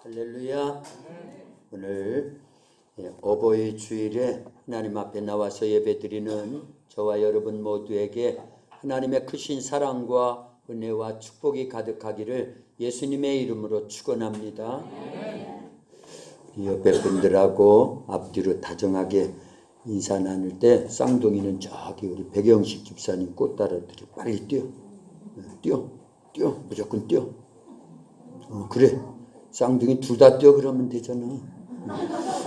할렐루야. 오늘 어버이 주일에 하나님 앞에 나와서 예배드리는 저와 여러분 모두에게 하나님의 크신 사랑과 은혜와 축복이 가득하기를 예수님의 이름으로 축원합니다. 우리 옆에 분들하고 앞뒤로 다정하게 인사 나눌 때 쌍둥이는 저기 우리 백영식 집사님 꽃다라들이 빨리 뛰어. 무조건 뛰어. 그래. 쌍둥이 둘 다 뛰어 그러면 되잖아.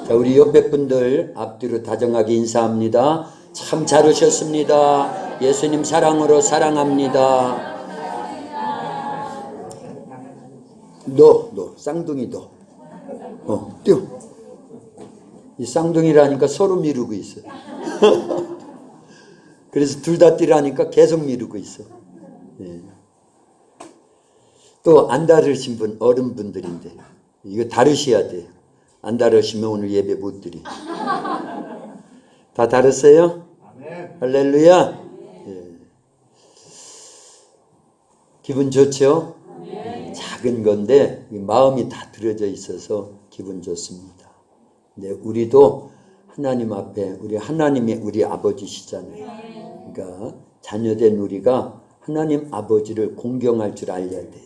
자, 우리 옆에 분들 앞뒤로 다정하게 인사합니다. 참 잘 오셨습니다. 예수님 사랑으로 사랑합니다. 너 쌍둥이 너 뛰어. 이 쌍둥이라니까 서로 미루고 있어. 그래서 둘 다 뛰라니까 계속 미루고 있어. 예. 또 안 다르신 분 어른분들인데 이거 다르셔야 돼요. 안 다르시면 오늘 예배 못 드리. 다 다르세요? 아멘. 할렐루야. 예. 기분 좋죠? 아멘. 작은 건데 마음이 다 들어져 있어서 기분 좋습니다. 근데 우리도 하나님 앞에 우리 하나님의 우리 아버지시잖아요. 그러니까 자녀된 우리가 하나님 아버지를 공경할 줄 알려야 돼요.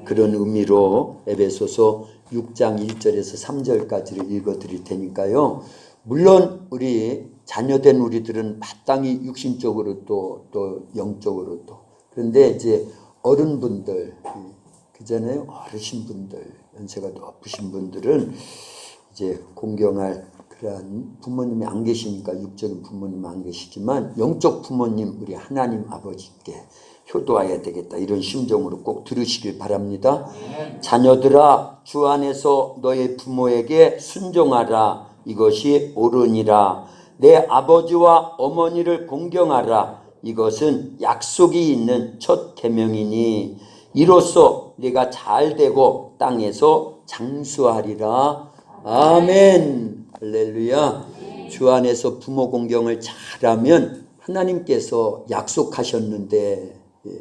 그런 의미로 에베소서 6장 1절에서 3절까지를 읽어드릴 테니까요. 물론 우리 자녀된 우리들은 마땅히 육신적으로 또 영적으로도. 그런데 이제 어른분들, 그잖아요. 어르신분들, 연세가 높으신 분들은 이제 공경할 그러한 부모님이 안 계시니까 육적인 부모님은 안 계시지만 영적 부모님 우리 하나님 아버지께 효도해야 되겠다. 이런 심정으로 꼭 들으시길 바랍니다. 자녀들아 주 안에서 너의 부모에게 순종하라. 이것이 옳으니라. 내 아버지와 어머니를 공경하라. 이것은 약속이 있는 첫 계명이니 이로써 네가 잘되고 땅에서 장수하리라. 아멘. 할렐루야. 주 안에서 부모 공경을 잘하면 하나님께서 약속하셨는데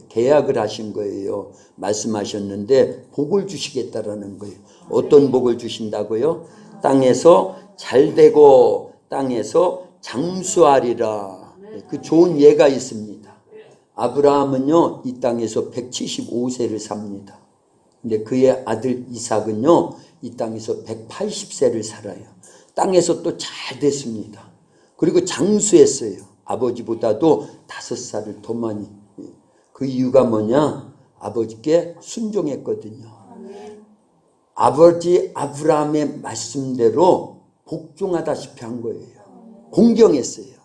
계약을 하신 거예요. 말씀하셨는데 복을 주시겠다라는 거예요. 어떤 복을 주신다고요? 땅에서 잘되고 땅에서 장수하리라. 그 좋은 예가 있습니다. 아브라함은요 이 땅에서 175세를 삽니다. 근데 그의 아들 이삭은요 이 땅에서 180세를 살아요. 땅에서 또 잘 됐습니다. 그리고 장수했어요. 아버지보다도 5살을 더 많이. 그 이유가 뭐냐? 아버지께 순종했거든요. 아버지 아브라함의 말씀대로 복종하다시피 한 거예요. 공경했어요.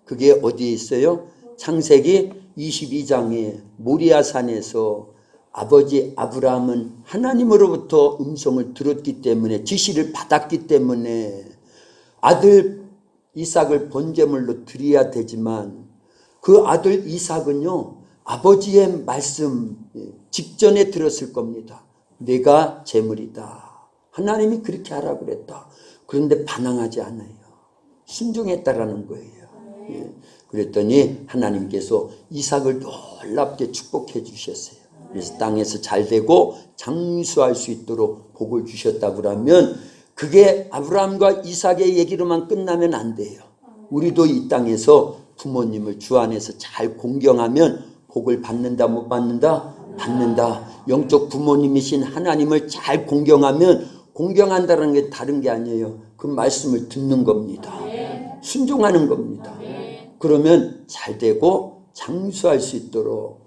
그게 어디에 있어요? 창세기 22장에 모리아산에서 아버지 아브라함은 하나님으로부터 음성을 들었기 때문에 지시를 받았기 때문에 아들 이삭을 번제물로 드려야 되지만 그 아들 이삭은요 아버지의 말씀 직전에 들었을 겁니다. 내가 제물이다. 하나님이 그렇게 하라고 그랬다. 그런데 반항하지 않아요. 순종했다라는 거예요. 그랬더니 하나님께서 이삭을 놀랍게 축복해 주셨어요. 그래서 땅에서 잘되고 장수할 수 있도록 복을 주셨다고 하면 그게 아브라함과 이삭의 얘기로만 끝나면 안 돼요. 우리도 이 땅에서 부모님을 주 안에서 잘 공경하면 복을 받는다 못 받는다? 받는다. 영적 부모님이신 하나님을 잘 공경하면 공경한다는 게 다른 게 아니에요. 그 말씀을 듣는 겁니다. 순종하는 겁니다. 그러면 잘 되고 장수할 수 있도록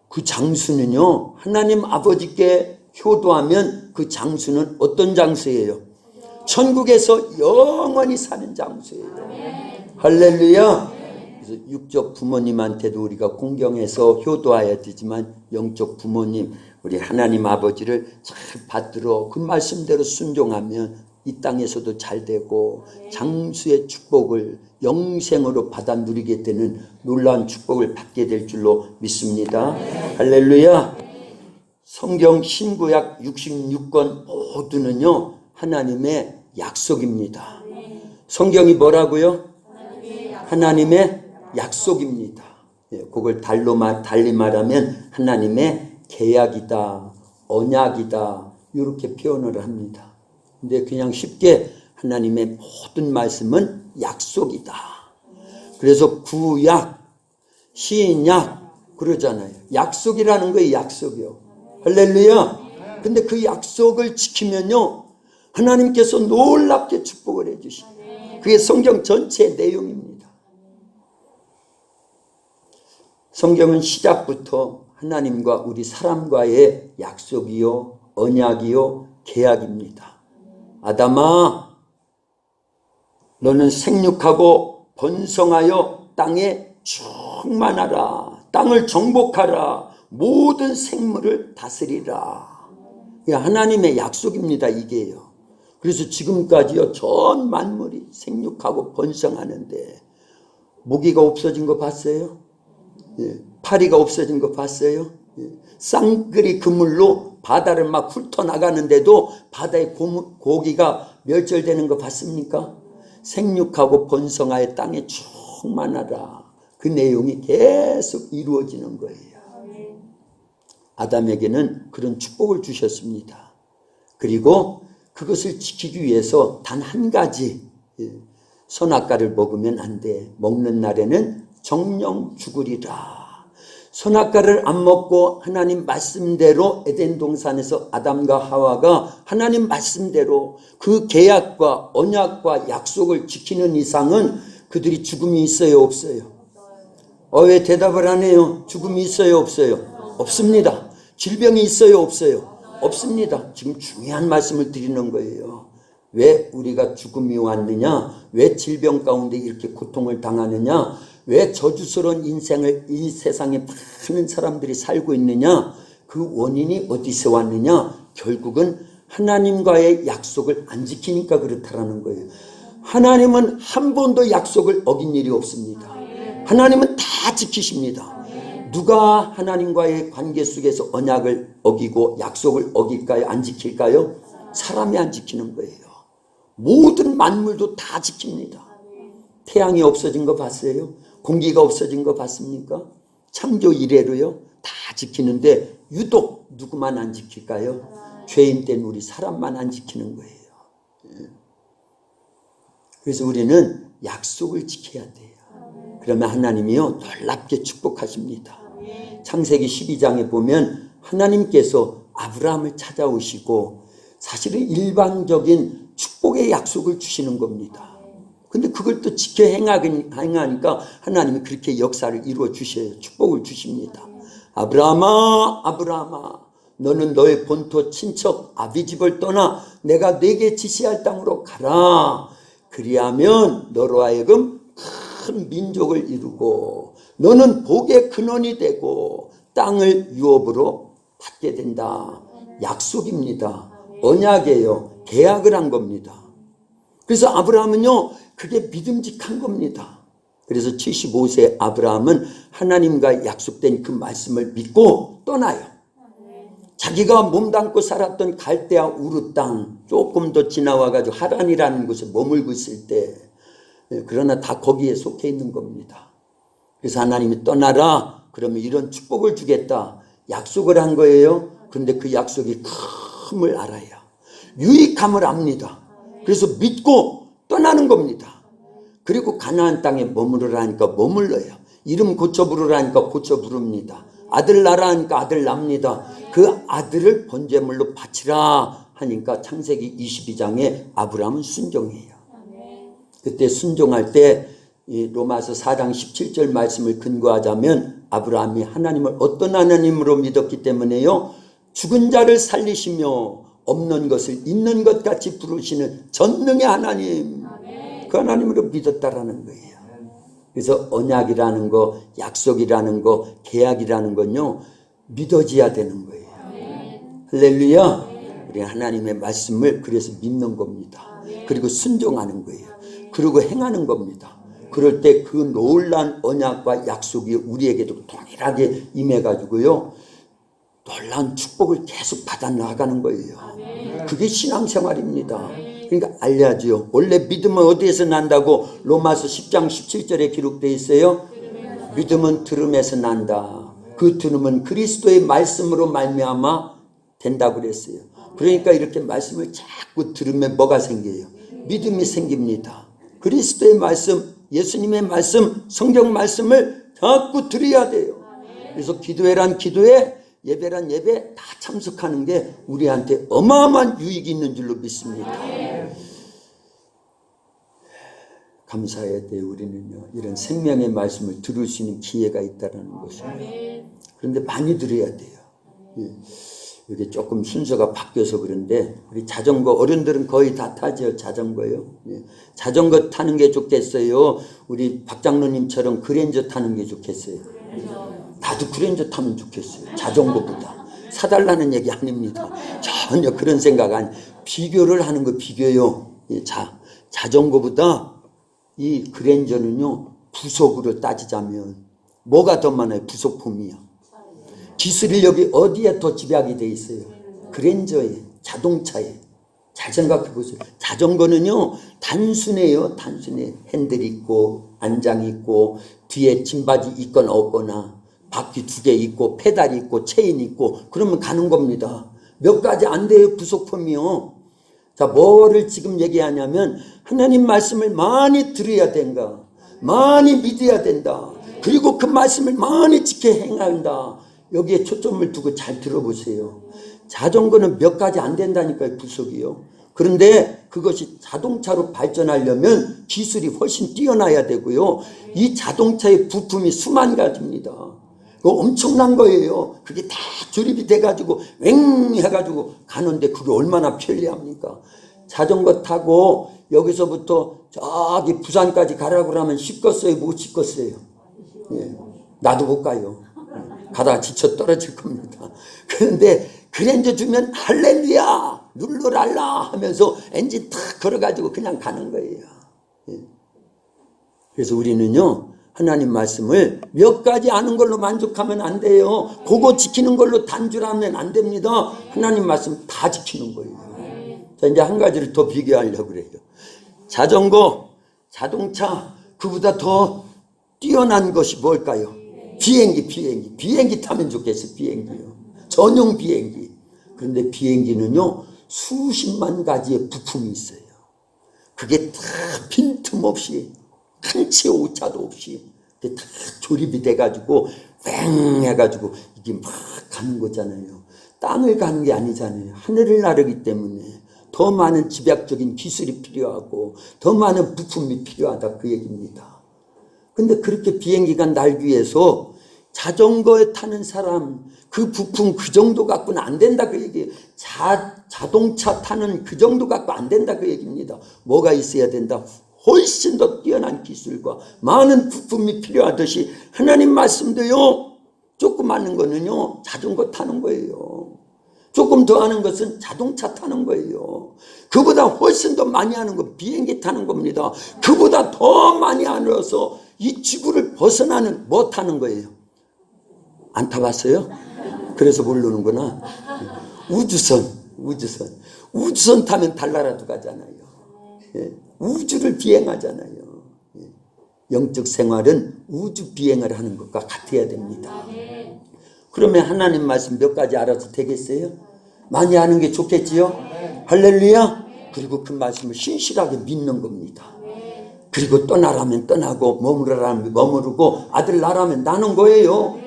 그 장수는요 하나님 아버지께 효도하면 그 장수는 어떤 장수예요? 천국에서 영원히 사는 장수예요. 할렐루야. 그래서 육적 부모님한테도 우리가 공경해서 효도해야 되지만 영적 부모님 우리 하나님 아버지를 잘 받들어 그 말씀대로 순종하면 이 땅에서도 잘 되고 장수의 축복을 영생으로 받아 누리게 되는 놀라운 축복을 받게 될 줄로 믿습니다. 할렐루야. 성경 신구약 66권 모두는요 하나님의 약속입니다. 성경이 뭐라고요? 하나님의 약속입니다. 그걸 달리 말하면 하나님의 계약이다, 언약이다 이렇게 표현을 합니다. 근데 그냥 쉽게 하나님의 모든 말씀은 약속이다. 그래서 구약, 신약 그러잖아요. 약속이라는 거예요. 약속이요. 할렐루야. 근데 그 약속을 지키면요, 하나님께서 놀랍게 축복을 해주시고, 그게 성경 전체의 내용입니다. 성경은 시작부터 하나님과 우리 사람과의 약속이요, 언약이요, 계약입니다. 아담아, 너는 생육하고 번성하여 땅에 충만하라. 땅을 정복하라. 모든 생물을 다스리라. 하나님의 약속입니다. 이게요. 그래서 지금까지요, 전 만물이 생육하고 번성하는데 모기가 없어진 거 봤어요? 예. 파리가 없어진 거 봤어요? 예. 쌍끌이 그물로 바다를 막 훑어나가는데도 바다의 고기가 멸절되는 거 봤습니까? 생육하고 번성하여 땅에 충만하라. 그 내용이 계속 이루어지는 거예요. 아담에게는 그런 축복을 주셨습니다. 그리고 그것을 지키기 위해서 단 한 가지, 선악과를 먹으면 안 돼. 먹는 날에는 정령 죽으리라. 선악과를 안 먹고 하나님 말씀대로 에덴 동산에서 아담과 하와가 하나님 말씀대로 그 계약과 언약과 약속을 지키는 이상은 그들이 죽음이 있어요, 없어요? 왜 대답을 안 해요? 죽음이 있어요, 없어요? 없습니다. 질병이 있어요, 없어요? 없습니다. 지금 중요한 말씀을 드리는 거예요. 왜 우리가 죽음이 왔느냐? 왜 질병 가운데 이렇게 고통을 당하느냐? 왜 저주스러운 인생을 이 세상에 많은 사람들이 살고 있느냐? 그 원인이 어디서 왔느냐? 결국은 하나님과의 약속을 안 지키니까 그렇다라는 거예요. 하나님은 한 번도 약속을 어긴 일이 없습니다. 하나님은 다 지키십니다. 누가 하나님과의 관계 속에서 언약을 어기고 약속을 어길까요? 안 지킬까요? 사람이 안 지키는 거예요. 모든 만물도 다 지킵니다. 태양이 없어진 거 봤어요? 공기가 없어진 거 봤습니까? 창조 이래로요. 다 지키는데 유독 누구만 안 지킬까요? 죄인된 우리 사람만 안 지키는 거예요. 그래서 우리는 약속을 지켜야 돼요. 그러면 하나님이요, 놀랍게 축복하십니다. 창세기 12장에 보면 하나님께서 아브라함을 찾아오시고 사실은 일반적인 축복의 약속을 주시는 겁니다. 근데 그걸 또 지켜 행하니까 하나님이 그렇게 역사를 이루어 주셔요. 축복을 주십니다. 아브라함아, 아브라함아, 너는 너의 본토 친척 아비 집을 떠나 내가 네게 지시할 땅으로 가라. 그리하면 너로 하여금 큰 민족을 이루고 너는 복의 근원이 되고 땅을 유업으로 받게 된다. 약속입니다. 언약이에요. 계약을 한 겁니다. 그래서 아브라함은요, 그게 믿음직한 겁니다. 그래서 75세 아브라함은 하나님과 약속된 그 말씀을 믿고 떠나요. 자기가 몸담고 살았던 갈대아 우르 땅 조금 더 지나와가지고 하란이라는 곳에 머물고 있을 때, 그러나 다 거기에 속해 있는 겁니다. 그래서 하나님이 떠나라. 그러면 이런 축복을 주겠다. 약속을 한 거예요. 그런데 그 약속이 큼을 알아요. 유익함을 압니다. 그래서 믿고 떠나는 겁니다. 그리고 가나안 땅에 머무르라니까 머물러요. 이름 고쳐 부르라니까 고쳐 부릅니다. 아들 낳으라 하니까 아들 낳습니다. 그 아들을 번제물로 바치라 하니까 창세기 22장에 아브라함은 순종해요. 그때 순종할 때 이 로마서 4장 17절 말씀을 근거하자면 아브라함이 하나님을 어떤 하나님으로 믿었기 때문에요, 죽은 자를 살리시며 없는 것을 있는 것 같이 부르시는 전능의 하나님, 그 하나님으로 믿었다라는 거예요. 그래서 언약이라는 거, 약속이라는 거, 계약이라는 건요, 믿어져야 되는 거예요. 할렐루야. 우리 하나님의 말씀을 그래서 믿는 겁니다. 그리고 순종하는 거예요. 그리고 행하는 겁니다. 그럴 때 그 놀라운 언약과 약속이 우리에게도 동일하게 임해가지고요, 놀라운 축복을 계속 받아 나가는 거예요. 그게 신앙생활입니다. 그러니까 알려야죠. 원래 믿음은 어디에서 난다고 로마서 10장 17절에 기록되어 있어요. 믿음은 들음에서 난다. 그 들음은 그리스도의 말씀으로 말미암아 된다고 그랬어요. 그러니까 이렇게 말씀을 자꾸 들으면 뭐가 생겨요? 믿음이 생깁니다. 그리스도의 말씀, 예수님의 말씀, 성경 말씀을 자꾸 들어야 돼요. 그래서 기도회란 기도회, 예배란 예배 다 참석하는 게 우리한테 어마어마한 유익이 있는 줄로 믿습니다. 감사해야 돼요. 우리는요, 이런 생명의 말씀을 들을 수 있는 기회가 있다는 것을. 그런데 많이 들어야 돼요. 이게 조금 순서가 바뀌어서 그런데 우리 자전거 어른들은 거의 다 타죠. 자전거요. 자전거 타는 게 좋겠어요? 우리 박 장로님처럼 그랜저 타는 게 좋겠어요? 나도 그랜저 타면 좋겠어요. 자전거보다. 사달라는 얘기 아닙니다. 전혀 그런 생각 아니. 비교를 하는 거 비교요. 자전거보다 이 그랜저는요, 부속으로 따지자면 뭐가 더 많아요? 부속품이요. 기술력이 어디에 더 집약이 돼 있어요? 그랜저에, 자동차에. 잘 생각해 보세요. 자전거는요, 단순해요. 단순해. 핸들 있고, 안장 있고, 뒤에 짐바지 있거나 없거나, 바퀴 2개 있고, 페달이 있고, 체인 있고, 그러면 가는 겁니다. 몇 가지 안 돼요. 부속품이요. 자, 뭐를 지금 얘기하냐면 하나님 말씀을 많이 들어야 된다. 많이 믿어야 된다. 그리고 그 말씀을 많이 지켜 행한다. 여기에 초점을 두고 잘 들어보세요. 자전거는 몇 가지 안 된다니까요. 부속이요. 그런데 그것이 자동차로 발전하려면 기술이 훨씬 뛰어나야 되고요. 이 자동차의 부품이 수만 가지입니다. 그거 엄청난 거예요. 그게 다 조립이 돼가지고 왱 해가지고 가는데 그게 얼마나 편리합니까? 자전거 타고 여기서부터 저기 부산까지 가라고 하면 쉽겠어요? 못 쉽겠어요? 예, 나도 못 가요. 가다가 지쳐 떨어질 겁니다. 그런데 그랜저 주면 할렐루야 룰루랄라 하면서 엔진 탁 걸어가지고 그냥 가는 거예요. 예. 그래서 우리는요, 하나님 말씀을 몇 가지 아는 걸로 만족하면 안 돼요. 그거 지키는 걸로 단줄하면 안 됩니다. 하나님 말씀 다 지키는 거예요. 자, 이제 한 가지를 더 비교하려고 그래요. 자전거, 자동차, 그보다 더 뛰어난 것이 뭘까요? 비행기 타면 좋겠어요. 비행기요. 전용 비행기. 그런데 비행기는요, 수십만 가지의 부품이 있어요. 그게 다 빈틈없이 한 채 오차도 없이 다 조립이 돼가지고 왱 해가지고 이게 막 가는 거잖아요. 땅을 가는 게 아니잖아요. 하늘을 나르기 때문에 더 많은 집약적인 기술이 필요하고 더 많은 부품이 필요하다 그 얘기입니다. 근데 그렇게 비행기가 날기 위해서 자전거에 타는 사람 그 부품 그 정도 갖고는 안 된다 그 얘기예요. 자동차 타는 그 정도 갖고 안 된다 그 얘기입니다. 뭐가 있어야 된다? 훨씬 더 뛰어난 기술과 많은 부품이 필요하듯이 하나님 말씀도요, 조금 아는 거는요, 자전거 타는 거예요. 조금 더 아는 것은 자동차 타는 거예요. 그보다 훨씬 더 많이 하는 건 비행기 타는 겁니다. 그보다 더 많이 알아서 이 지구를 벗어나는 뭐 타는 거예요? 안 타봤어요? 그래서 모르는구나. 우주선 타면 달나라도 가잖아요. 예. 우주를 비행하잖아요. 예. 영적 생활은 우주 비행을 하는 것과 같아야 됩니다. 그러면 하나님 말씀 몇 가지 알아서 되겠어요? 많이 아는 게 좋겠지요? 할렐루야. 그리고 그 말씀을 신실하게 믿는 겁니다. 그리고 떠나라면 떠나고 머무르라면 머무르고 아들 낳으라면 낳는 거예요.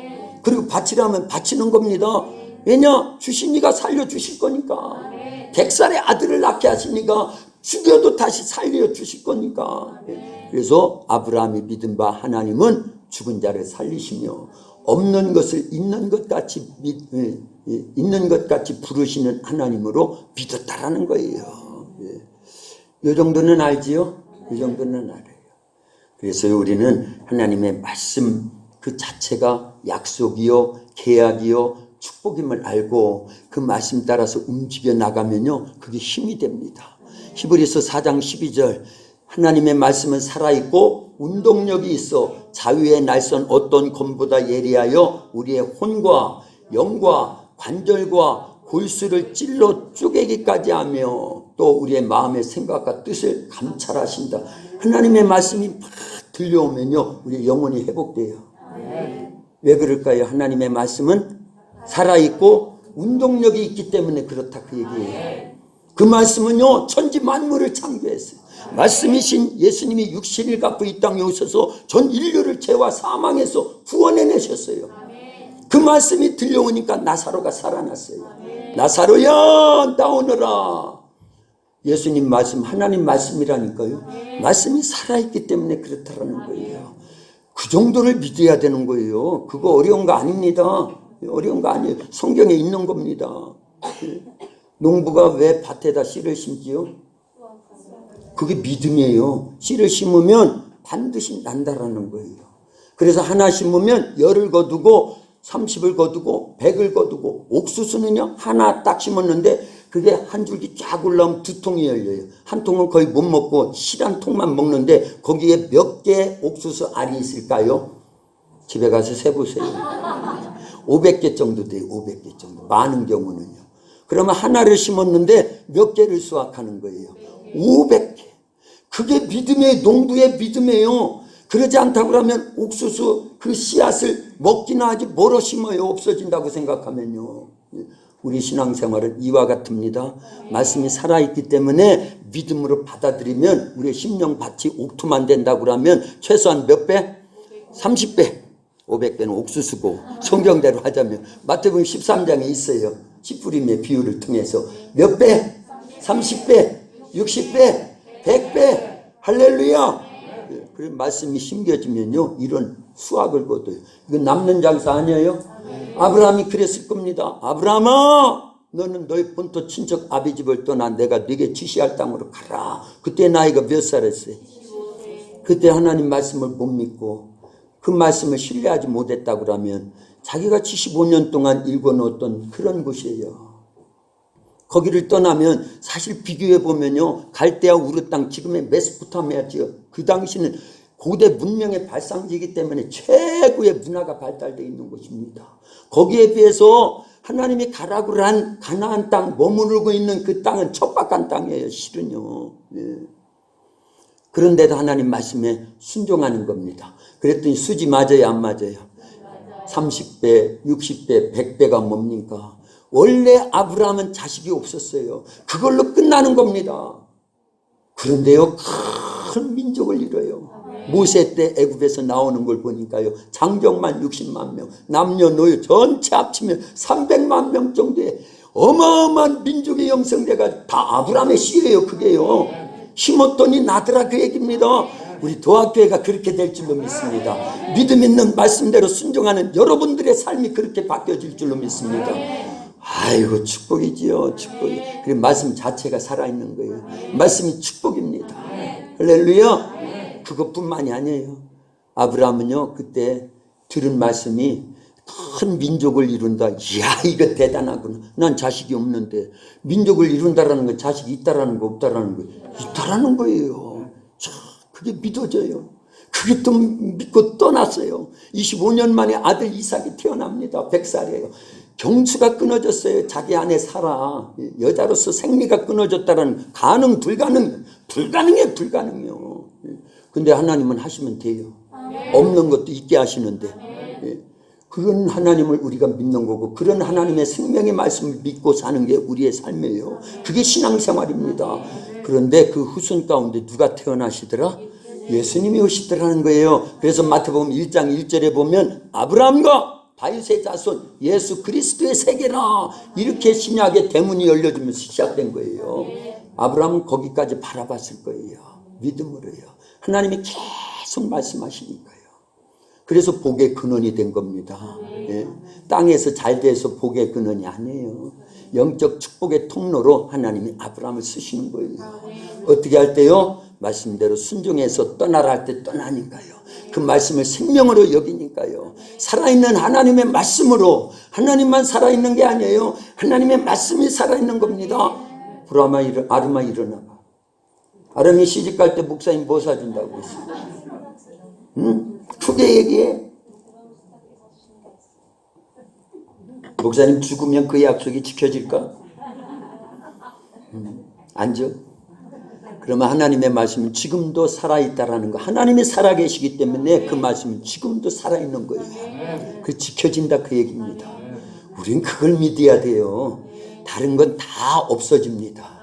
그리고 바치라면 바치는 겁니다. 왜냐? 주신 이가 살려주실 거니까. 100살의 아들을 낳게 하시니까 죽여도 다시 살려주실 거니까. 그래서 아브라함이 믿은 바 하나님은 죽은 자를 살리시며 없는 것을 있는 것 같이 부르시는 하나님으로 믿었다라는 거예요. 이 정도는 알지요? 이 정도는 알아요. 그래서 우리는 하나님의 말씀 그 자체가 약속이요, 계약이요, 축복임을 알고 그 말씀 따라서 움직여 나가면요, 그게 힘이 됩니다. 히브리서 4장 12절 하나님의 말씀은 살아있고 운동력이 있어 자유의 날선 어떤 검보다 예리하여 우리의 혼과 영과 관절과 골수를 찔러 쪼개기까지 하며 또 우리의 마음의 생각과 뜻을 감찰하신다. 하나님의 말씀이 막 들려오면요, 우리 영혼이 회복돼요. 왜 그럴까요? 하나님의 말씀은 살아있고 운동력이 있기 때문에 그렇다 그 얘기예요. 그 말씀은요 천지 만물을 창조했어요. 말씀이신 예수님이 육신을 갖고 이 땅에 오셔서 전 인류를 죄와 사망에서 구원해내셨어요. 그 말씀이 들려오니까 나사로가 살아났어요. 나사로야 나오너라. 예수님 말씀 하나님 말씀이라니까요. 말씀이 살아있기 때문에 그렇다라는 거예요. 그 정도를 믿어야 되는 거예요. 그거 어려운 거 아닙니다. 어려운 거 아니에요. 성경에 있는 겁니다. 농부가 왜 밭에다 씨를 심지요? 그게 믿음이에요. 씨를 심으면 반드시 난다라는 거예요. 그래서 하나 심으면 열을 거두고 30을 거두고 100을 거두고 옥수수는요 하나 딱 심었는데 그게 한 줄기 쫙 올라오면 2통이 열려요. 한 통은 거의 못 먹고 실 한 통만 먹는데 거기에 몇 개 옥수수 알이 있을까요? 집에 가서 세보세요. 500개 정도 돼요. 500개 정도. 많은 경우는요. 그러면 하나를 심었는데 몇 개를 수확하는 거예요? 500개. 그게 믿음의 농부의 믿음이에요. 그러지 않다고 하면 옥수수 그 씨앗을 먹기나 하지 뭐로 심어요? 없어진다고 생각하면요. 우리 신앙생활은 이와 같습니다. 말씀이 살아있기 때문에 믿음으로 받아들이면 우리의 심령밭이 옥토만 된다고 하면 최소한 몇 배? 30배. 500배는 옥수수고 성경대로 하자면 마태복음 13장에 있어요. 씨 뿌림의 비유를 통해서 몇 배? 30배, 60배, 100배. 할렐루야. 그런 말씀이 심겨지면요 이런 수확을 거둬요. 이건 남는 장사 아니에요? 아브라함이 그랬을 겁니다. 아브라함아 너는 너희 본토 친척 아비 집을 떠나 내가 네게 지시할 땅으로 가라. 그때 나이가 몇 살이었어요? 그때 하나님 말씀을 못 믿고 그 말씀을 신뢰하지 못했다고 하면 자기가 75년 동안 읽어놓았던 그런 곳이에요. 거기를 떠나면 사실 비교해보면요 갈대아 우르 땅 지금의 메소포타미아지요. 그 당시는 고대 문명의 발상지이기 때문에 최고의 문화가 발달되어 있는 곳입니다. 거기에 비해서 하나님이 가라고 한 가나안 땅 머무르고 있는 그 땅은 척박한 땅이에요. 실은요. 예. 그런데도 하나님 말씀에 순종하는 겁니다. 그랬더니 수지 맞아요 안 맞아요? 30배 60배 100배가 뭡니까? 원래 아브라함은 자식이 없었어요. 그걸로 끝나는 겁니다. 그런데요 큰 민족을 이뤄요. 모세 때 애굽에서 나오는 걸 보니까요 장정만 60만 명 남녀노소 전체 합치면 300만 명 정도의 어마어마한 민족이 형성돼가 다 아브라함의 씨예요. 그게요 심었더니 나더라 그 얘기입니다. 우리 도학교회가 그렇게 될 줄로 믿습니다. 믿음 있는 말씀대로 순종하는 여러분들의 삶이 그렇게 바뀌어질 줄로 믿습니다. 아이고 축복이지요. 축복이. 그리고 말씀 자체가 살아있는 거예요. 말씀이 축복입니다. 할렐루야. 그것뿐만이 아니에요. 아브라함은요 그때 들은 말씀이 큰 민족을 이룬다. 이야 이거 대단하구나. 난 자식이 없는데 민족을 이룬다라는 건 자식이 있다라는 거 없다라는 거 있다라는 거예요. 자, 그게 믿어져요. 그게 또 믿고 떠났어요. 25년 만에 아들 이삭이 태어납니다. 100살이에요. 경수가 끊어졌어요. 자기 안에 살아. 여자로서 생리가 끊어졌다는 가능 불가능 불가능해 불가능해요. 근데 하나님은 하시면 돼요. 없는 것도 있게 하시는데 그런 하나님을 우리가 믿는 거고 그런 하나님의 생명의 말씀을 믿고 사는 게 우리의 삶이에요. 그게 신앙생활입니다. 그런데 그 후손 가운데 누가 태어나시더라? 예수님이 오시더라는 거예요. 그래서 마태복음 1장 1절에 보면 아브라함과 다윗의 자손 예수 그리스도의 세계라 이렇게 신약의 대문이 열려지면서 시작된 거예요. 아브라함은 거기까지 바라봤을 거예요. 믿음으로요. 하나님이 계속 말씀하시니까요. 그래서 복의 근원이 된 겁니다. 예. 땅에서 잘 돼서 복의 근원이 아니에요. 영적 축복의 통로로 하나님이 아브라함을 쓰시는 거예요. 어떻게 할 때요? 말씀대로 순종해서 떠나라 할 때 떠나니까요. 그 말씀을 생명으로 여기니까요. 살아있는 하나님의 말씀으로 하나님만 살아있는 게 아니에요. 하나님의 말씀이 살아있는 겁니다. 아름아 일어나봐. 아름이 시집갈 때 목사님 뭐 사준다고 했어요? 응? 크게 얘기해. 목사님 죽으면 그 약속이 지켜질까? 앉아. 그러면 하나님의 말씀은 지금도 살아있다라는 거. 하나님이 살아계시기 때문에 그 말씀은 지금도 살아있는 거예요. 그 지켜진다 그 얘기입니다. 우린 그걸 믿어야 돼요. 다른 건 다 없어집니다.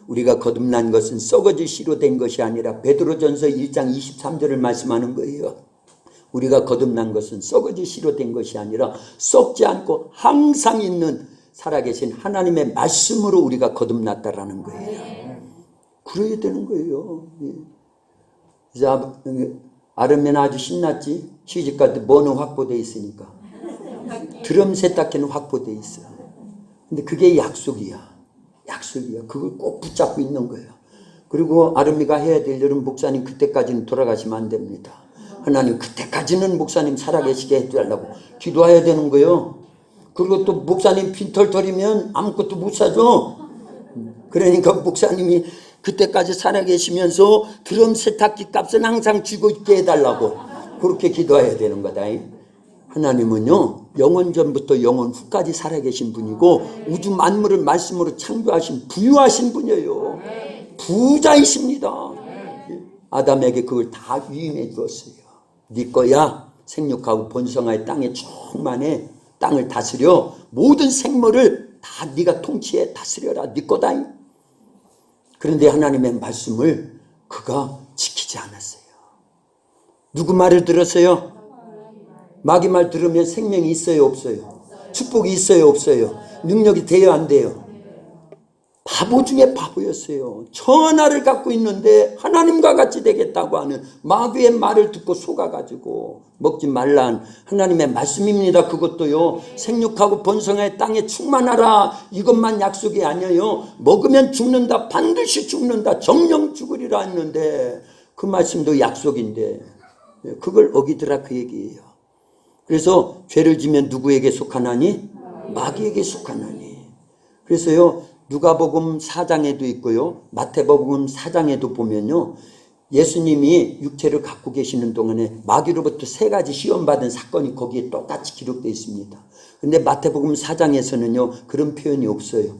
우리가 거듭난 것은 썩어질 씨로 된 것이 아니라 베드로전서 1장 23절을 말씀하는 거예요. 우리가 거듭난 것은 썩어질 씨로 된 것이 아니라 썩지 않고 항상 있는 살아계신 하나님의 말씀으로 우리가 거듭났다라는 거예요. 그래야 되는 거예요. 이제 아르면 아주 신났지. 시집갈 때 뭐는 확보되어 있으니까. 드럼 세탁기는 확보되어 있어. 근데 그게 약속이야. 약속이야. 그걸 꼭 붙잡고 있는 거예요. 그리고 아름이가 해야 될 일은 목사님 그때까지는 돌아가시면 안 됩니다. 하나님 그때까지는 목사님 살아계시게 해달라고 기도해야 되는 거예요. 그리고 또 목사님 빈털털이면 아무것도 못 사줘. 그러니까 목사님이 그때까지 살아계시면서 드럼 세탁기 값은 항상 쥐고 있게 해달라고 그렇게 기도해야 되는 거다. 하나님은요 영원 전부터 영원 후까지 살아계신 분이고 우주 만물을 말씀으로 창조하신 부유하신 분이에요. 부자이십니다. 아담에게 그걸 다 위임해 주었어요. 네 거야. 생육하고 번성하여 땅에 충만해. 땅을 다스려. 모든 생물을 다 네가 통치해 다스려라. 네 거다. 그런데 하나님의 말씀을 그가 지키지 않았어요. 누구 말을 들었어요? 마귀 말 들으면 생명이 있어요 없어요? 축복이 있어요 없어요? 능력이 돼요 안 돼요? 바보 중에 바보였어요. 천하를 갖고 있는데 하나님과 같이 되겠다고 하는 마귀의 말을 듣고 속아가지고 먹지 말란 하나님의 말씀입니다. 그것도요 생육하고 번성하여 땅에 충만하라 이것만 약속이 아니에요. 먹으면 죽는다. 반드시 죽는다. 정령 죽으리라 했는데 그 말씀도 약속인데 그걸 어기더라 그 얘기예요. 그래서 죄를 지면 누구에게 속하나니? 마귀에게 속하나니. 그래서요 누가복음 4장에도 있고요 마태복음 4장에도 보면요 예수님이 육체를 갖고 계시는 동안에 마귀로부터 3가지 시험받은 사건이 거기에 똑같이 기록되어 있습니다. 근데 마태복음 4장에서는요 그런 표현이 없어요.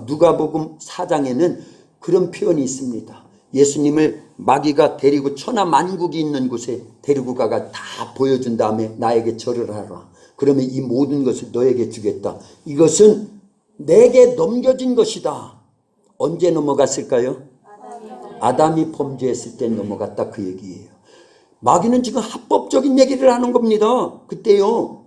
누가복음 4장에는 그런 표현이 있습니다. 예수님을 마귀가 데리고 천하 만국이 있는 곳에 데리고 가가 다 보여준 다음에 나에게 절을 하라. 그러면 이 모든 것을 너에게 주겠다. 이것은 내게 넘겨진 것이다. 언제 넘어갔을까요? 아담이 범죄했을 때 넘어갔다 그 얘기예요. 마귀는 지금 합법적인 얘기를 하는 겁니다. 그때요.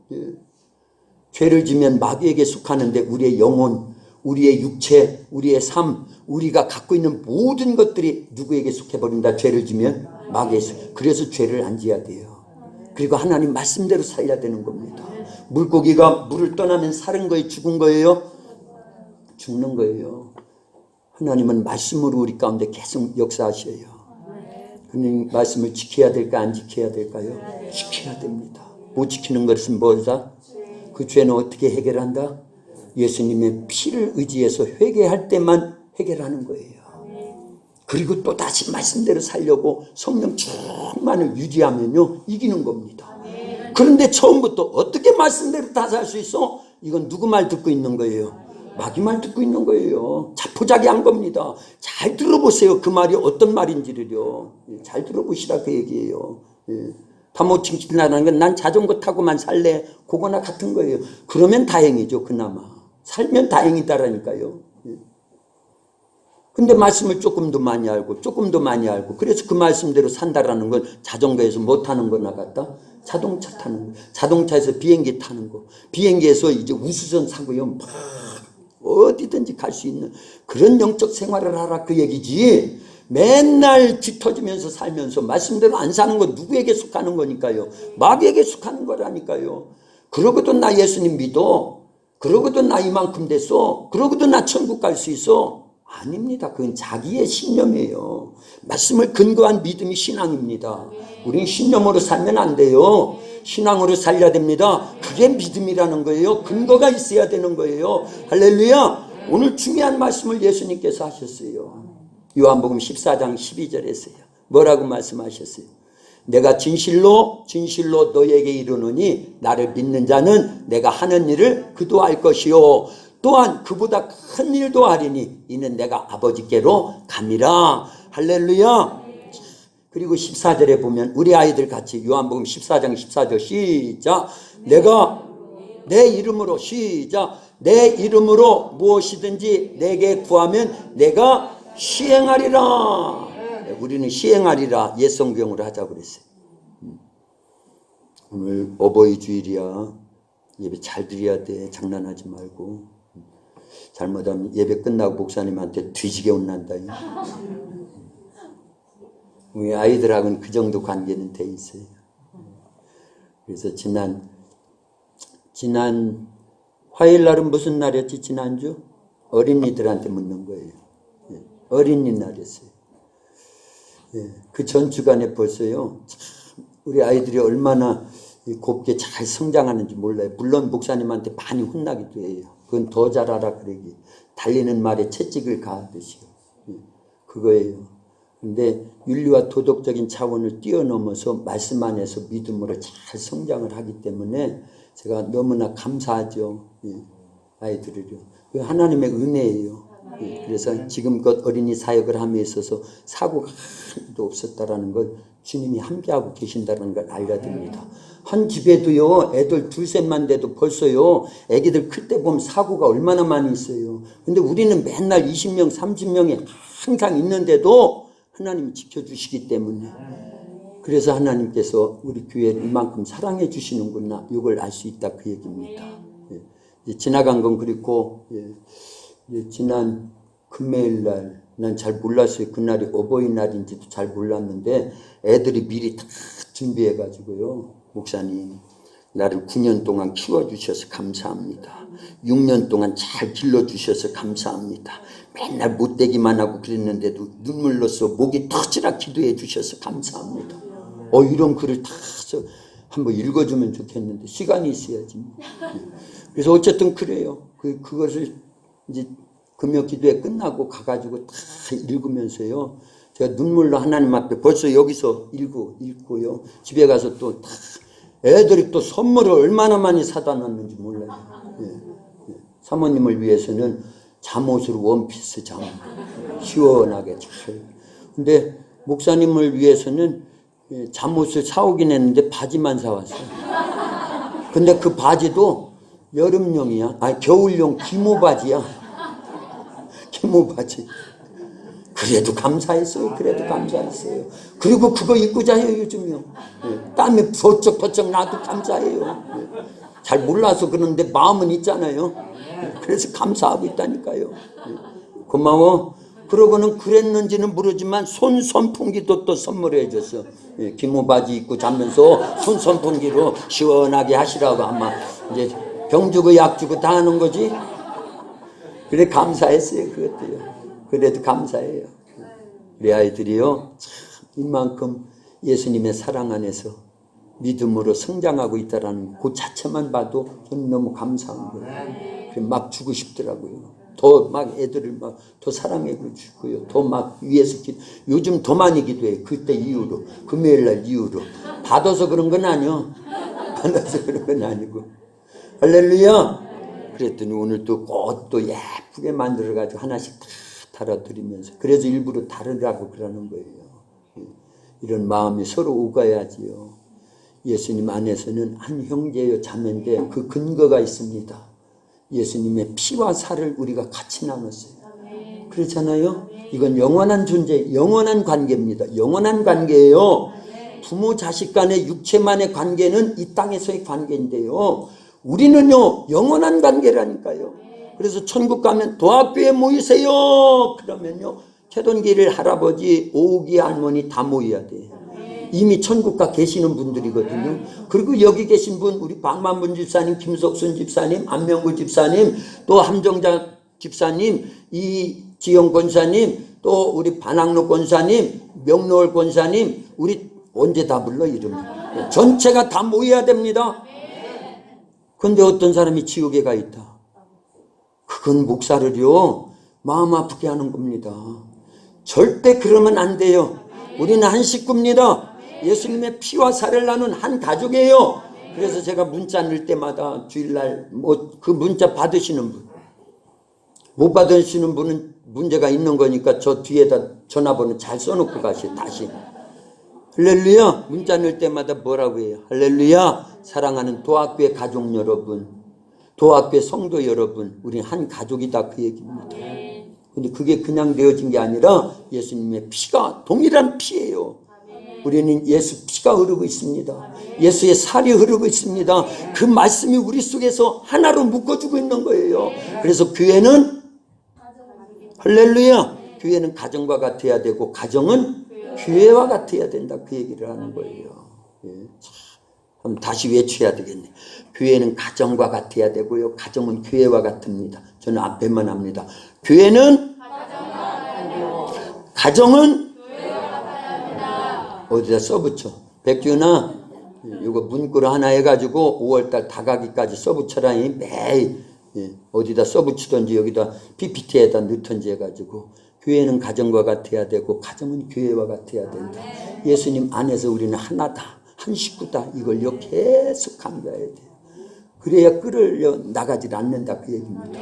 죄를 지면 마귀에게 속하는데 우리의 영혼, 우리의 육체, 우리의 삶, 우리가 갖고 있는 모든 것들이 누구에게 속해버린다. 죄를 지면 마귀에게 속해. 그래서 죄를 안 지어야 돼요. 그리고 하나님 말씀대로 살려야 되는 겁니다. 물고기가 물을 떠나면 사는 거예요? 죽은 거예요? 죽는 거예요. 하나님은 말씀으로 우리 가운데 계속 역사하셔요. 하나님 말씀을 지켜야 될까 안 지켜야 될까요? 지켜야 됩니다. 못 지키는 것은 뭐다? 그 죄는 어떻게 해결한다? 예수님의 피를 의지해서 회개할 때만 해결하는 거예요. 그리고 또 다시 말씀대로 살려고 성령 충만을 유지하면요 이기는 겁니다. 그런데 처음부터 어떻게 말씀대로 다 살 수 있어? 이건 누구 말 듣고 있는 거예요? 마귀 말 듣고 있는 거예요. 자포자기한 겁니다. 잘 들어보세요. 그 말이 어떤 말인지를요. 잘 들어보시라 그 얘기예요. 타모칭칭하는 건 난 자전거 타고만 살래. 그거나 같은 거예요. 그러면 다행이죠. 그나마. 살면 다행이다라니까요. 근데 말씀을 조금 더 많이 알고 조금 더 많이 알고 그래서 그 말씀대로 산다라는 건 자전거에서 뭐 타는 거나 같다? 자동차 타는 거. 자동차에서 비행기 타는 거. 비행기에서 이제 우주선 사고요. 막 어디든지 갈 수 있는 그런 영적 생활을 하라 그 얘기지. 맨날 쥐터지면서 살면서 말씀대로 안 사는 건 누구에게 속하는 거니까요. 마귀에게 속하는 거라니까요. 그러고도 나 예수님 믿어. 그러고도 나 이만큼 됐어. 그러고도 나 천국 갈 수 있어. 아닙니다. 그건 자기의 신념이에요. 말씀을 근거한 믿음이 신앙입니다. 우린 신념으로 살면 안 돼요. 신앙으로 살려야 됩니다. 그게 믿음이라는 거예요. 근거가 있어야 되는 거예요. 할렐루야. 오늘 중요한 말씀을 예수님께서 하셨어요. 요한복음 14장 12절에 했어요. 뭐라고 말씀하셨어요? 내가 진실로 너에게 이르노니 나를 믿는 자는 내가 하는 일을 그도 할 것이요 또한 그보다 큰 일도 하리니 이는 내가 아버지께로 갑니다. 할렐루야. 그리고 14절에 보면 우리 아이들 같이 요한복음 14장 14절 시작. 내가 내 이름으로 시작. 내 이름으로 무엇이든지 내게 구하면 내가 시행하리라. 우리는 시행하리라 옛 성경으로 하자고 그랬어요. 오늘 어버이 주일이야. 예배 잘 드려야 돼. 장난하지 말고. 잘못하면 예배 끝나고 목사님한테 뒤지게 혼난다. 우리 아이들하고는 그 정도 관계는 돼 있어요. 그래서 지난 화요일 날은 무슨 날이었지? 지난주? 어린이들한테 묻는 거예요. 어린이날이었어요. 그 전 주간에 벌써요. 참 우리 아이들이 얼마나 곱게 잘 성장하는지 몰라요. 물론 목사님한테 많이 혼나기도 해요. 그건 더 잘하라 그러기. 달리는 말에 채찍을 가하듯이요. 그거예요. 근데 윤리와 도덕적인 차원을 뛰어넘어서 말씀 안에서 믿음으로 잘 성장을 하기 때문에 제가 너무나 감사하죠. 아이들을요. 그 하나님의 은혜예요. 그래서 지금껏 어린이 사역을 함에 있어서 사고가 하나도 없었다라는 걸 주님이 함께하고 계신다는 걸 알려드립니다. 한 집에도요, 애들 둘셋만 돼도 벌써요, 애기들 클 때 보면 사고가 얼마나 많이 있어요. 근데 우리는 맨날 20명, 30명이 항상 있는데도 하나님이 지켜주시기 때문에, 그래서 하나님께서 우리 교회를 이만큼 사랑해 주시는구나, 이걸 알 수 있다, 그 얘기입니다. 지나간 건 그렇고, 지난 금요일 날, 난 잘 몰랐어요. 그날이 어버이날인지도 잘 몰랐는데 애들이 미리 다 준비해가지고요. 목사님, 나를 9년 동안 키워주셔서 감사합니다. 6년 동안 잘 길러주셔서 감사합니다. 맨날 못되기만 하고 그랬는데도 눈물로써 목이 터지라 기도해 주셔서 감사합니다. 이런 글을 다 한번 읽어주면 좋겠는데 시간이 있어야지. 그래서 어쨌든 그래요. 그것을 이제 금요 기도회 끝나고 가가지고 다 읽으면서요. 제가 눈물로 하나님 앞에 벌써 여기서 읽고요. 집에 가서 또 다 애들이 또 선물을 얼마나 많이 사다 놨는지 몰라요. 사모님을 위해서는 잠옷으로 원피스 잠 시원하게 잘. 근데 목사님을 위해서는 잠옷을 사오긴 했는데 바지만 사왔어요. 근데 그 바지도 여름용이야. 아니 겨울용 기모 바지야. 기모 바지. 그래도 감사했어요. 그리고 그거 입고 자요 요즘요. 땀이 버쩍버쩍 나도 감사해요. 잘 몰라서 그러는데 마음은 있잖아요. 그래서 감사하고 있다니까요. 고마워. 그러고는 그랬는지는 모르지만 손 선풍기도 또 선물해 줬어. 기모 바지 입고 자면서 손 선풍기로 시원하게 하시라고 아마 이제 병 주고 약 주고 다 하는 거지. 그래 감사했어요. 그것도요. 그래도 감사해요. 우리 아이들이요 참 이만큼 예수님의 사랑 안에서 믿음으로 성장하고 있다라는 그 자체만 봐도 저는 너무 감사한 거예요. 그래 막 주고 싶더라고요. 더 막 애들을 막 더 사랑해 주고요. 더 막 위에서 요즘 더 많이 기도해요. 그때 이후로 금요일날 이후로 받아서 그런 건 아니요. 받아서 그런 건 아니고 할렐루야. 그랬더니 오늘 또 꽃도 예쁘게 만들어가지고 하나씩 다 달아드리면서 그래서 일부러 다르라고 그러는 거예요. 이런 마음이 서로 오가야지요. 예수님 안에서는 한 형제요 자매인데 그 근거가 있습니다. 예수님의 피와 살을 우리가 같이 나눴어요. 그렇잖아요. 이건 영원한 존재, 영원한 관계입니다. 영원한 관계예요. 부모 자식 간의 육체만의 관계는 이 땅에서의 관계인데요. 우리는요 영원한 관계라니까요. 그래서 천국 가면 도학교에 모이세요. 그러면요 최돈길 할아버지, 오기 할머니 다 모여야 돼요. 이미 천국 가 계시는 분들이거든요. 그리고 여기 계신 분 우리 박만분 집사님, 김석순 집사님, 안명구 집사님, 또 함정자 집사님, 이지영 권사님, 또 우리 반학로 권사님, 명노월 권사님, 우리 언제 다 불러 이름을. 전체가 다 모여야 됩니다. 근데 어떤 사람이 지옥에 가 있다. 그건 목사를요 마음 아프게 하는 겁니다. 절대 그러면 안 돼요. 우리는 한 식구입니다. 예수님의 피와 살을 나눈 한 가족이에요. 그래서 제가 문자 넣을 때마다 주일날 그 문자 받으시는 분, 못 받으시는 분은 문제가 있는 거니까 저 뒤에다 전화번호 잘 써놓고 가세요. 다시 할렐루야. 문자 넣을 때마다 뭐라고 해요? 할렐루야. 사랑하는 도학교의 가족 여러분, 도학교의 성도 여러분, 우리 한 가족이다 그 얘기입니다. 근데 그게 그냥 되어진 게 아니라 예수님의 피가 동일한 피예요. 우리는 예수 피가 흐르고 있습니다. 예수의 살이 흐르고 있습니다. 그 말씀이 우리 속에서 하나로 묶어주고 있는 거예요. 그래서 교회는 할렐루야, 교회는 가정과 같아야 되고 가정은 교회와 같아야 된다 그 얘기를 하는 거예요. 예. 그럼 다시 외쳐야 되겠네. 교회는 가정과 같아야 되고요, 가정은 교회와 같습니다. 저는 앞에만 합니다. 교회는 가정은 어디다 써붙여. 백규나 이거 문구를 하나 해가지고 5월달 다가기까지 써붙여라. 매일 어디다 써붙이든지 여기다 PPT에다 넣든지 해가지고 교회는 가정과 같아야 되고 가정은 교회와 같아야 된다. 예수님 안에서 우리는 하나다, 한 식구다. 이걸요 계속 강조해야 돼요. 그래야 끌려 나가질 않는다 그 얘기입니다.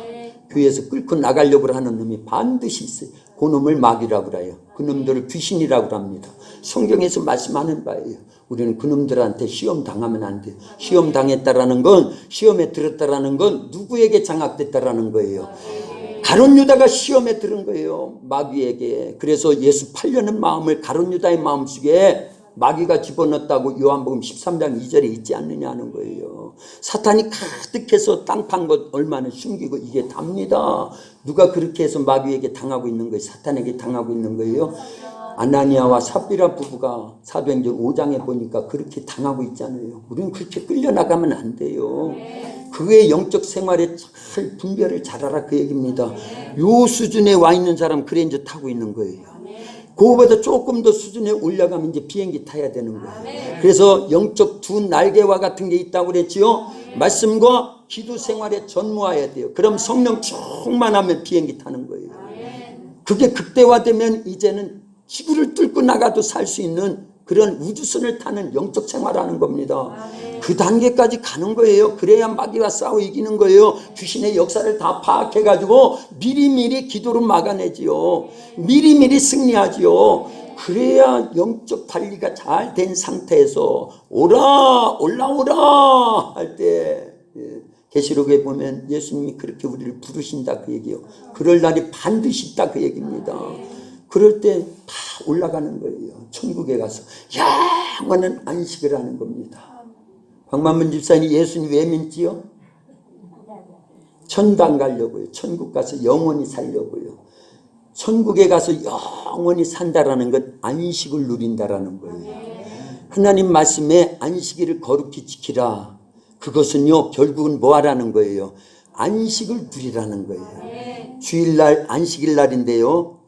교회에서 끌고 나가려고 하는 놈이 반드시 있어요. 그 놈을 마귀라고 그래요. 그 놈들을 귀신이라고 합니다. 성경에서 말씀하는 바예요. 우리는 그 놈들한테 시험 당하면 안 돼요. 시험 당했다라는 건, 시험에 들었다라는 건 누구에게 장악됐다라는 거예요. 가룟 유다가 시험에 들은 거예요, 마귀에게. 그래서 예수 팔려는 마음을 가룟 유다의 마음속에 마귀가 집어넣었다고 요한복음 13장 2절에 있지 않느냐 하는 거예요. 사탄이 가득해서 땅 판 것 얼마나 숨기고 이게 답니다. 누가 그렇게 해서 마귀에게 당하고 있는 거예요? 사탄에게 당하고 있는 거예요. 아나니아와 삽비라 부부가 사도행전 5장에 보니까 그렇게 당하고 있잖아요. 우리는 그렇게 끌려나가면 안 돼요. 그의 영적 생활에 잘 분별을 잘하라 그 얘기입니다. 요 수준에 와 있는 사람 그래 이제 타고 있는 거예요. 그거보다 조금 더 수준에 올라가면 이제 비행기 타야 되는 거예요. 그래서 영적 두 날개와 같은 게 있다고 그랬지요. 말씀과 기도 생활에 전무해야 돼요. 그럼 성령 충만하면 비행기 타는 거예요. 그게 극대화되면 이제는 지구를 뚫고 나가도 살 수 있는 그런 우주선을 타는 영적 생활하는 겁니다. 그 단계까지 가는 거예요. 그래야 마귀와 싸워 이기는 거예요. 귀신의 역사를 다 파악해가지고 미리미리 기도로 막아내지요. 미리미리 승리하지요. 그래야 영적 관리가 잘 된 상태에서 올라오라 할 때, 계시록에 보면 예수님이 그렇게 우리를 부르신다 그 얘기예요. 그럴 날이 반드시 있다 그 얘기입니다. 그럴 때 다 올라가는 거예요. 천국에 가서 영원한 안식을 하는 겁니다. 박만문 집사님 예수님 왜 믿지요? 천당 가려고요. 천국 가서 영원히 살려고요. 천국에 가서 영원히 산다라는 건 안식을 누린다라는 거예요. 하나님 말씀에 안식일을 거룩히 지키라. 그것은요 결국은 뭐 하라는 거예요? 안식을 누리라는 거예요. 주일날 안식일 날인데요.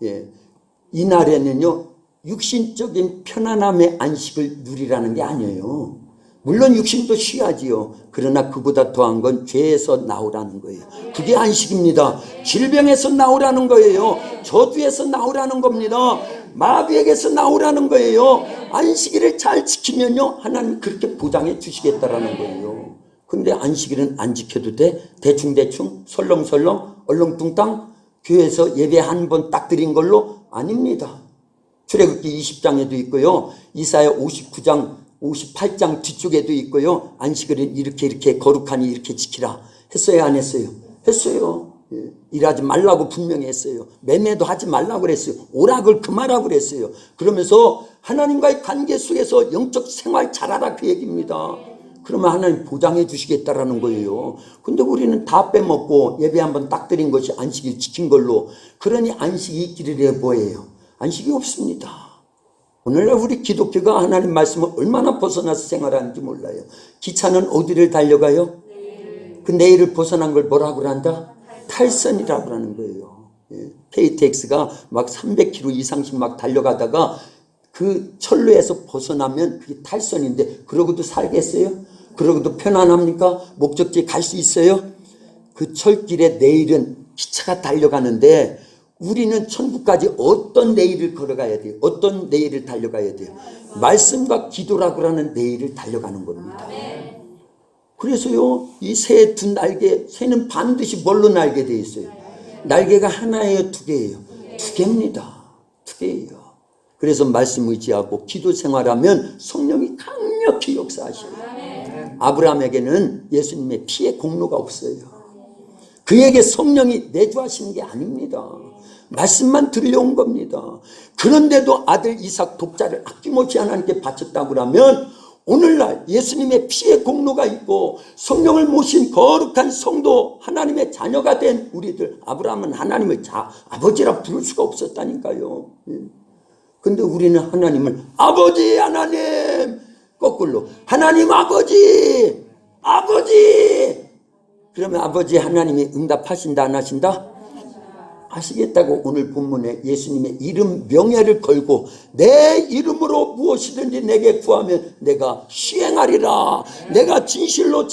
이날에는요 육신적인 편안함의 안식을 누리라는 게 아니에요. 물론 육신도 쉬어야지요. 그러나 그보다 더한 건 죄에서 나오라는 거예요. 그게 안식입니다. 질병에서 나오라는 거예요. 저주에서 나오라는 겁니다. 마귀에게서 나오라는 거예요. 안식일을 잘 지키면요 하나님 그렇게 보장해 주시겠다라는 거예요. 근데 안식일은 안 지켜도 돼? 대충대충 설렁설렁 얼렁뚱땅 교회에서 예배 한 번 딱 드린 걸로? 아닙니다. 출애굽기 20장에도 있고요. 이사야 59장 58장 뒤쪽에도 있고요. 안식일은 이렇게 거룩하니 이렇게 지키라. 했어요 안 했어요? 했어요. 일하지 말라고 분명히 했어요. 매매도 하지 말라고 그랬어요. 오락을 그만하라고 그랬어요. 그러면서 하나님과의 관계 속에서 영적 생활 잘하라 그 얘기입니다. 그러면 하나님 보장해 주시겠다라는 거예요. 근데 우리는 다 빼먹고 예배 한번 딱 드린 것이 안식일 지킨 걸로. 그러니 안식이 있기를 뭐예요? 안식이 없습니다. 오늘날 우리 기독교가 하나님 말씀을 얼마나 벗어나서 생활하는지 몰라요. 기차는 어디를 달려가요? 그 내일을 벗어난 걸 뭐라고 한다? 탈선이라고 하는 거예요. KTX가 막 300km 이상씩 막 달려가다가 그 철로에서 벗어나면 그게 탈선인데 그러고도 살겠어요? 그러고도 편안합니까? 목적지에 갈 수 있어요? 그 철길에 내일은 기차가 달려가는데 우리는 천국까지 어떤 내일을 걸어가야 돼요? 어떤 내일을 달려가야 돼요? 말씀과 기도라고 하는 내일을 달려가는 겁니다. 그래서요 이 새 두 날개, 새는 반드시 뭘로 날게 돼 있어요? 날개가 하나예요? 두 개예요? 두 개입니다. 두 개예요. 그래서 말씀 의지하고 기도 생활하면 성령이 강력히 역사하셔요. 아브라함에게는 예수님의 피의 공로가 없어요. 그에게 성령이 내주하시는 게 아닙니다. 말씀만 들려온 겁니다. 그런데도 아들 이삭 독자를 아낌없이 하나님께 바쳤다고 하면 오늘날 예수님의 피의 공로가 있고 성령을 모신 거룩한 성도 하나님의 자녀가 된 우리들, 아브라함은 하나님을 아버지라 부를 수가 없었다니까요. 근데 우리는 하나님을 아버지 하나님, 거꾸로 하나님 아버지 그러면 아버지 하나님이 응답하신다 안 하신다? 하시겠다고 오늘 본문에 예수님의 이름 명예를 걸고 내 이름으로 무엇이든지 내게 구하면 내가 시행하리라. 내가 진실로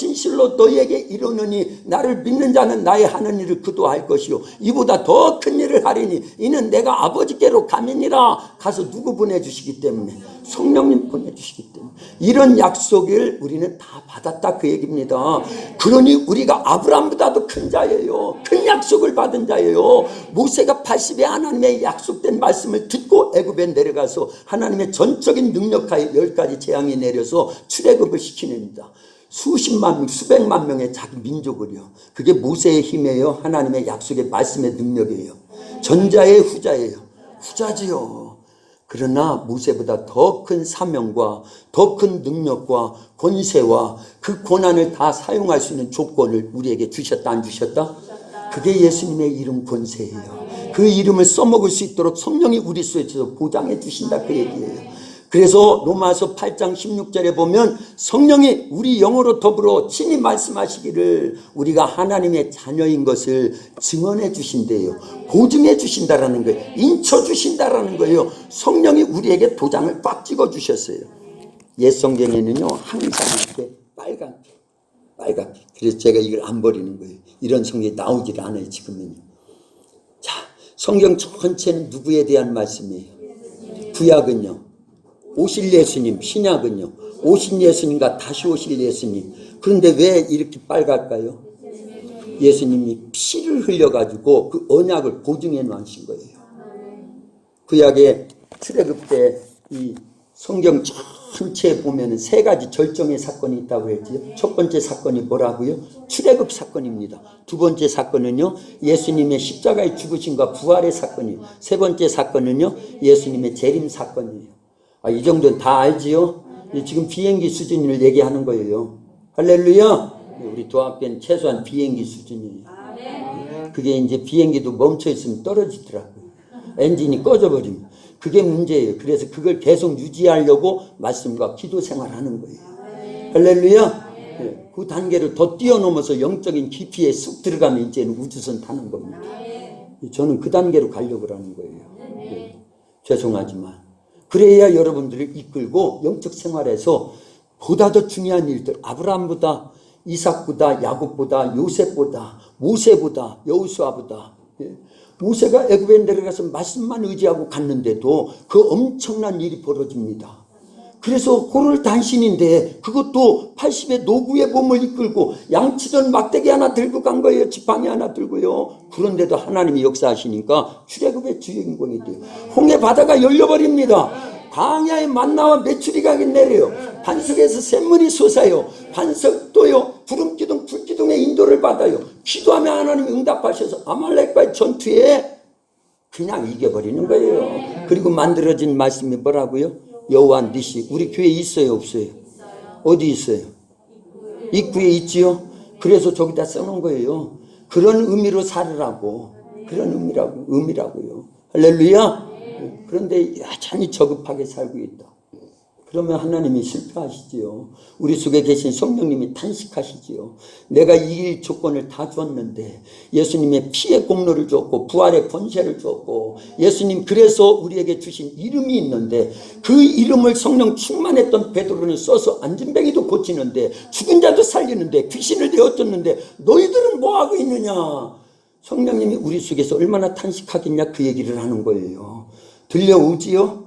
너희에게 이르노니 나를 믿는 자는 나의 하는 일을 그도 할 것이요 이보다 더 큰 일을 하리니 이는 내가 아버지께로 가면이라. 가서 누구 보내주시기 때문에? 성령님 보내주시기 때문에. 이런 약속을 우리는 다 받았다 그 얘기입니다. 그러니 우리가 아브라함보다도 큰 자예요. 큰 약속을 받은 자예요. 모세가 80에 하나님의 약속된 말씀을 듣고 애굽에 내려가서 하나님의 전적인 능력하에 10가지 재앙이 내려서 출애굽을 시키는입니다. 수십만 명, 수백만 명의 자기 민족을요. 그게 모세의 힘이에요. 하나님의 약속의 말씀의 능력이에요. 전자의 후자예요. 후자지요. 그러나 모세보다 더 큰 사명과 더 큰 능력과 권세와 그 권한을 다 사용할 수 있는 조건을 우리에게 주셨다 안 주셨다? 그게 예수님의 이름 권세예요. 그 이름을 써먹을 수 있도록 성령이 우리 속에서 보장해 주신다 그 얘기예요. 그래서 로마서 8장 16절에 보면 성령이 우리 영으로 더불어 친히 말씀하시기를 우리가 하나님의 자녀인 것을 증언해 주신대요. 보증해 주신다라는 거예요. 인쳐 주신다라는 거예요. 성령이 우리에게 도장을 꽉 찍어 주셨어요. 옛 성경에는요 항상 이렇게 빨갛게. 그래서 제가 이걸 안 버리는 거예요. 이런 성경이 나오질 않아요 지금은요. 자, 성경 전체는 누구에 대한 말씀이에요? 구약은요 오실 예수님, 신약은요 오신 예수님과 다시 오실 예수님. 그런데 왜 이렇게 빨갈까요? 예수님이 피를 흘려가지고 그 언약을 보증해 놓으신 거예요. 구약의 출애굽 때 이 성경 전체에 보면은 3가지 절정의 사건이 있다고 했죠. 첫 번째 사건이 뭐라고요? 출애굽 사건입니다. 두 번째 사건은요 예수님의 십자가의 죽으심과 부활의 사건이에요. 세 번째 사건은요 예수님의 재림 사건이에요. 이 정도는 다 알지요? 지금 비행기 수준을 얘기하는 거예요. 할렐루야. 우리 도합교는 최소한 비행기 수준이에요. 그게 이제 비행기도 멈춰 있으면 떨어지더라고요. 엔진이 꺼져버리면. 그게 문제예요. 그래서 그걸 계속 유지하려고 말씀과 기도 생활하는 거예요. 할렐루야. 그 단계를 더 뛰어넘어서 영적인 깊이에 쑥 들어가면 이제는 우주선 타는 겁니다. 저는 그 단계로 가려고 하는 거예요. 죄송하지만 그래야 여러분들을 이끌고 영적 생활에서 보다 더 중요한 일들, 아브라함보다 이삭보다 야곱보다 요셉보다 모세보다 여호수아보다, 모세가 애굽에 내려가서 말씀만 의지하고 갔는데도 그 엄청난 일이 벌어집니다. 그래서 호롤단신인데 그것도 80의 노구의 몸을 이끌고 양치던 막대기 하나 들고 간 거예요. 지팡이 하나 들고요. 그런데도 하나님이 역사하시니까 출애굽의 주인공이 돼요. 홍해 바다가 열려버립니다. 광야의 만나와 메추리가 내려요. 반석에서 샘물이 솟아요. 반석도요 구름기둥 불기둥의 인도를 받아요. 기도하면 하나님이 응답하셔서 아말렉과의 전투에 그냥 이겨버리는 거예요. 그리고 만들어진 말씀이 뭐라고요? 여호와 니시. 우리 교회에 있어요 없어요? 어디 있어요? 입구에 있지요. 그래서 저기다 써놓은 거예요. 그런 의미로 살으라고. 그런 의미라고요. 할렐루야. 그런데 여전히 저급하게 살고 있다. 그러면 하나님이 실패하시지요. 우리 속에 계신 성령님이 탄식하시지요. 내가 이길 조건을 다 줬는데 예수님의 피의 공로를 줬고 부활의 권세를 줬고 예수님 그래서 우리에게 주신 이름이 있는데 그 이름을 성령 충만했던 베드로는 써서 안진뱅이도 고치는데 죽은 자도 살리는데 귀신을 내어쫓는데 너희들은 뭐하고 있느냐. 성령님이 우리 속에서 얼마나 탄식하겠냐 그 얘기를 하는 거예요. 들려오지요?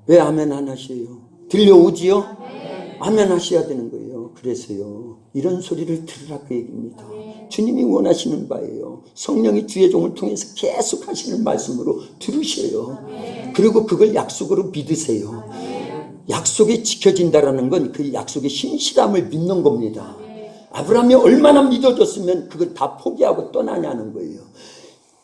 왜 아멘 안 하셔요? 들려오지요? 아멘 하셔야 되는 거예요. 그래서요 이런 소리를 들으라 그 얘기입니다. 주님이 원하시는 바예요. 성령이 주의 종을 통해서 계속 하시는 말씀으로 들으셔요. 그리고 그걸 약속으로 믿으세요. 약속이 지켜진다라는 건 그 약속의 신실함을 믿는 겁니다. 아브라함이 얼마나 믿어줬으면 그걸 다 포기하고 떠나냐는 거예요.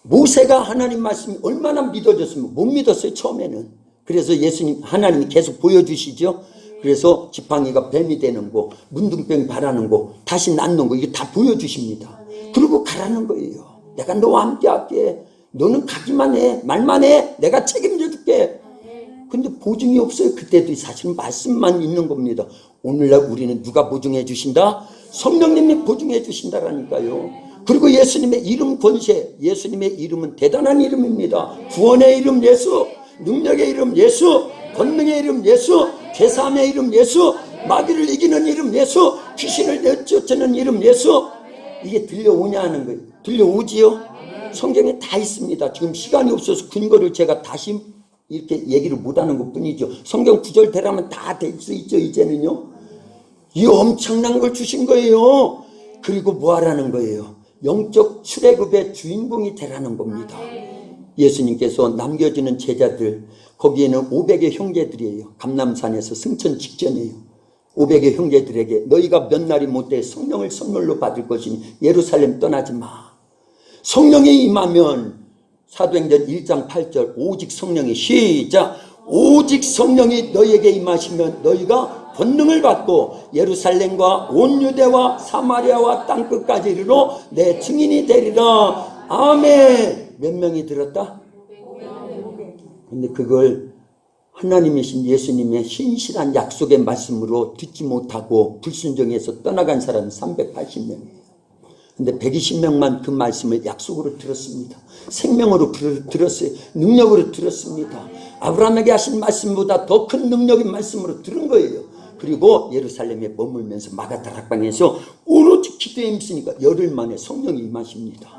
모세가 하나님 말씀이 얼마나 믿어졌으면 못 믿었어요, 처음에는. 그래서 예수님, 하나님이 계속 보여주시죠. 그래서 지팡이가 뱀이 되는 거, 문둥병이 바라는 거, 다시 낫는 거, 이게 다 보여주십니다. 그리고 가라는 거예요. 내가 너와 함께 할게. 너는 가기만 해. 말만 해. 내가 책임져 줄게. 근데 보증이 없어요. 그때도 사실은 말씀만 있는 겁니다. 오늘날 우리는 누가 보증해 주신다? 성령님이 보증해 주신다라니까요. 그리고 예수님의 이름 권세, 예수님의 이름은 대단한 이름입니다. 구원의 이름 예수, 능력의 이름 예수, 권능의 이름 예수, 죄사함의 이름 예수, 마귀를 이기는 이름 예수, 귀신을 내쫓는 이름 예수. 이게 들려오냐 하는 거예요. 들려오지요? 성경에 다 있습니다. 지금 시간이 없어서 근거를 제가 다시 이렇게 얘기를 못하는 것 뿐이죠. 성경 구절 대라면 다 될 수 있죠. 이제는요. 이 엄청난 걸 주신 거예요. 그리고 뭐 하라는 거예요? 영적 출애굽의 주인공이 되라는 겁니다. 예수님께서 남겨지는 제자들, 거기에는 500의 형제들이에요. 감람산에서 승천 직전이에요. 500의 형제들에게 너희가 몇 날이 못돼 성령을 선물로 받을 것이니 예루살렘 떠나지 마. 성령이 임하면 사도행전 1장 8절 오직 성령이 시작 오직 성령이 너희에게 임하시면 너희가 권능을 받고 예루살렘과 온 유대와 사마리아와 땅끝까지 이르러 내 증인이 되리라. 아멘. 몇 명이 들었다? 근데 그걸 하나님이신 예수님의 신실한 약속의 말씀으로 듣지 못하고 불순종해서 떠나간 사람은 380명이에요. 근데 120명만 그 말씀을 약속으로 들었습니다. 생명으로 들었어요. 능력으로 들었습니다. 아브라함에게 하신 말씀보다 더 큰 능력인 말씀으로 들은 거예요. 그리고 예루살렘에 머물면서 마가다락방에서 오로지 기도에 힘쓰니까 열흘 만에 성령이 임하십니다.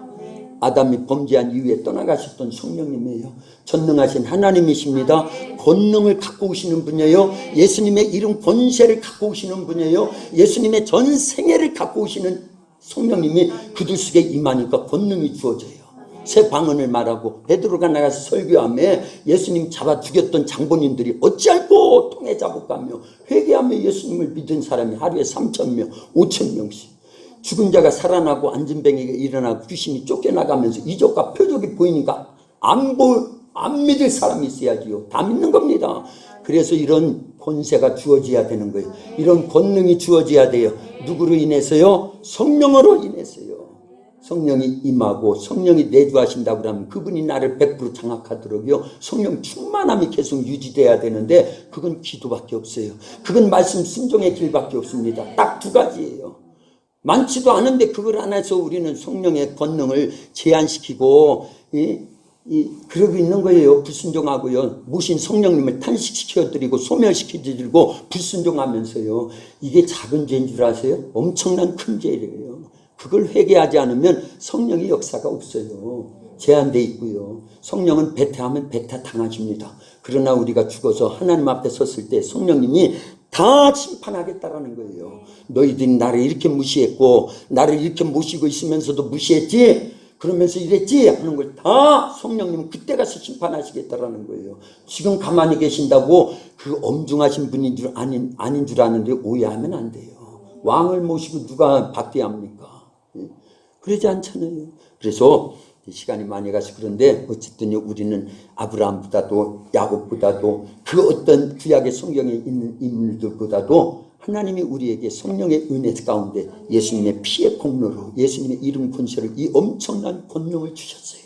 아담이 범죄한 이후에 떠나가셨던 성령님이에요. 전능하신 하나님이십니다. 권능을 갖고 오시는 분이에요. 예수님의 이름 권세를 갖고 오시는 분이에요. 예수님의 전 생애를 갖고 오시는 성령님이 그들 속에 임하니까 권능이 주어져요. 새 방언을 말하고 베드로가 나가서 설교하며 예수님 잡아 죽였던 장본인들이 어찌할꼬 통해 잡을까며 회개하며 예수님을 믿은 사람이 하루에 3,000명 5,000명씩 죽은 자가 살아나고 앉은 뱅이가 일어나고 귀신이 쫓겨나가면서 이적과 표적이 보이니까 안 믿을 사람이 있어야지요. 다 믿는 겁니다. 그래서 이런 권세가 주어져야 되는 거예요. 이런 권능이 주어져야 돼요. 누구로 인해서요? 성령으로 인해서요. 성령이 임하고 성령이 내주하신다고 하면 그분이 나를 100% 장악하도록요. 성령 충만함이 계속 유지돼야 되는데 그건 기도밖에 없어요. 그건 말씀 순종의 길밖에 없습니다. 딱 두 가지예요. 많지도 않은데 그걸 안 해서 우리는 성령의 권능을 제한시키고 그러고 있는 거예요. 불순종하고요. 모신 성령님을 탄식시켜드리고 소멸시켜드리고 불순종하면서요. 이게 작은 죄인 줄 아세요? 엄청난 큰 죄예요. 그걸 회개하지 않으면 성령의 역사가 없어요. 제한되어 있고요. 성령은 배태하면 배타 당하십니다. 그러나 우리가 죽어서 하나님 앞에 섰을 때 성령님이 다 심판하겠다라는 거예요. 너희들이 나를 이렇게 무시했고 나를 이렇게 모시고 있으면서도 무시했지? 그러면서 이랬지? 하는 걸 다 성령님은 그때 가서 심판하시겠다라는 거예요. 지금 가만히 계신다고 그 엄중하신 분인 줄 아닌 줄 아는데 오해하면 안 돼요. 왕을 모시고 누가 받게 합니까? 그러지 않잖아요. 그래서 시간이 많이 가서 그런데 어쨌든 우리는 아브라함보다도 야곱보다도 그 어떤 구약의 성경에 있는 인물들보다도 하나님이 우리에게 성령의 은혜 가운데 예수님의 피의 공로로 예수님의 이름 권세를 이 엄청난 권능을 주셨어요.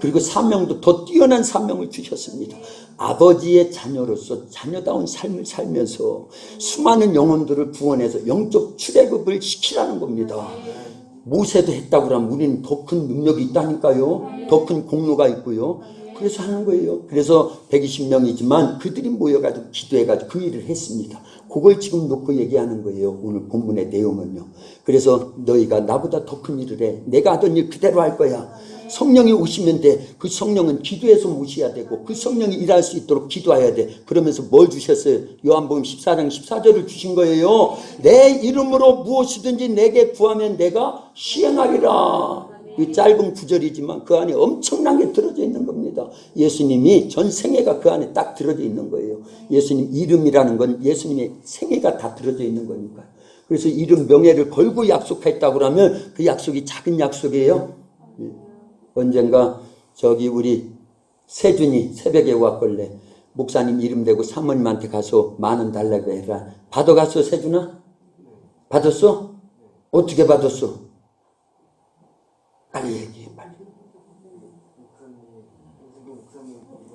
그리고 사명도 더 뛰어난 사명을 주셨습니다. 아버지의 자녀로서 자녀다운 삶을 살면서 수많은 영혼들을 구원해서 영적 출애굽을 시키라는 겁니다. 모세도 했다고 하면 우리는 더 큰 능력이 있다니까요. 더 큰 공로가 있고요. 그래서 하는 거예요. 그래서 120명이지만 그들이 모여가지고 기도해가지고 그 일을 했습니다. 그걸 지금 놓고 얘기하는 거예요. 오늘 본문의 내용은요. 그래서 너희가 나보다 더 큰 일을 해. 내가 하던 일 그대로 할 거야. 성령이 오시면 돼. 그 성령은 기도해서 모셔야 되고 그 성령이 일할 수 있도록 기도해야 돼. 그러면서 뭘 주셨어요? 요한복음 14장 14절을 주신 거예요. 내 이름으로 무엇이든지 내게 구하면 내가 시행하리라. 이 짧은 구절이지만 그 안에 엄청난 게 들어져 있는 겁니다. 것입니다. 예수님이 전 생애가 그 안에 딱 들어져 있는 거예요. 예수님 이름이라는 건 예수님의 생애가 다 들어져 있는 거니까요. 그래서 이름 명예를 걸고 약속했다고 하면 그 약속이 작은 약속이에요. 언젠가 저기 우리 세준이 새벽에 왔걸래. 목사님 이름 대고 사모님한테 가서 10,000원 달라고 해라. 받아갔어 세준아? 받았어? 어떻게 받았어? 빨리 얘기해 빨리.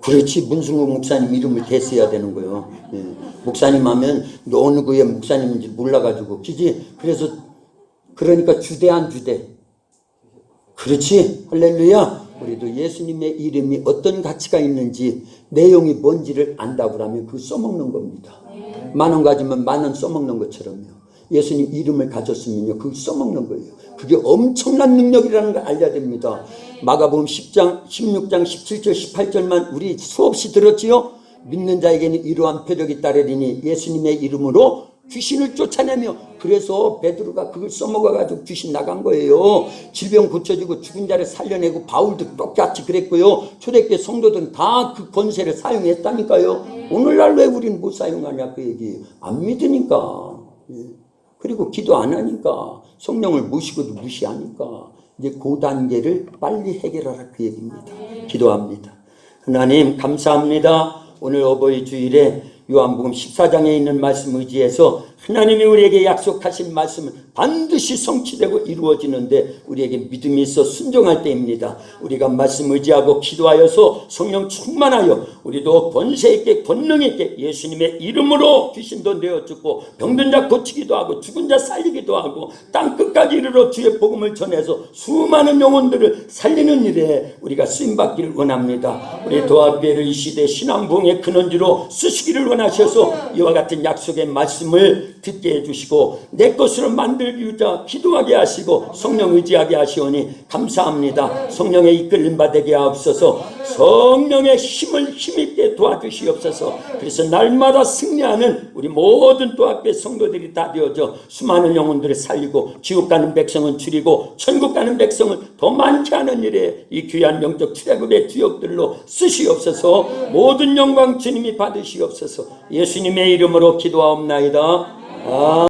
그렇지, 문승국 목사님 이름을 대써야 되는 거예요. 예. 목사님 하면 어느 교회 목사님인지 몰라가지고, 그지? 그래서 그러니까 주대한 주대. 그렇지, 할렐루야. 우리도 예수님의 이름이 어떤 가치가 있는지, 내용이 뭔지를 안다고 하면 그거 써먹는 겁니다. 10,000원 가지면 10,000원 써먹는 것처럼요. 예수님 이름을 가졌으면요, 그걸 써먹는 거예요. 그게 엄청난 능력이라는 걸 알려야 됩니다. 마가복음 10장, 16장, 17절, 18절만 우리 수없이 들었지요? 믿는 자에게는 이러한 표적이 따르리니 예수님의 이름으로 귀신을 쫓아내며, 그래서 베드로가 그걸 써먹어가지고 귀신 나간 거예요. 질병 고쳐지고 죽은 자를 살려내고, 바울도 똑같이 그랬고요. 초대교회 성도들은 다 그 권세를 사용했다니까요. 오늘날 왜 우리는 못 사용하냐 그 얘기예요. 안 믿으니까. 그리고 기도 안 하니까, 성령을 모시고도 무시하니까. 이제 그 단계를 빨리 해결하라 그 얘기입니다. 기도합니다. 하나님 감사합니다. 오늘 어버이 주일에 요한복음 14장에 있는 말씀 의지해서 하나님이 우리에게 약속하신 말씀은 반드시 성취되고 이루어지는데 우리에게 믿음이 있어 순종할 때입니다. 우리가 말씀 의지하고 기도하여서 성령 충만하여 우리도 권세 있게 권능 있게 예수님의 이름으로 귀신도 내어주고 병든 자 고치기도 하고 죽은 자 살리기도 하고 땅 끝까지 이르러 주의 복음을 전해서 수많은 영혼들을 살리는 일에 우리가 쓰임받기를 원합니다. 우리 도합교회를 이 시대 신앙부흥의 근원지로 쓰시기를 원하셔서 이와 같은 약속의 말씀을 듣게 해주시고 내 것으로 만들기 위해 기도하게 하시고 성령 의지하게 하시오니 감사합니다. 성령의 이끌림 받게 하옵소서. 성령의 힘을 힘있게 도와주시옵소서. 그래서 날마다 승리하는 우리 모든 도합교회 성도들이 다 되어져 수많은 영혼들을 살리고 지옥 가는 백성은 줄이고 천국 가는 백성을 더 많게 하는 일에 이 귀한 영적 출애굽의 주역들로 쓰시옵소서. 모든 영광 주님이 받으시옵소서. 예수님의 이름으로 기도하옵나이다.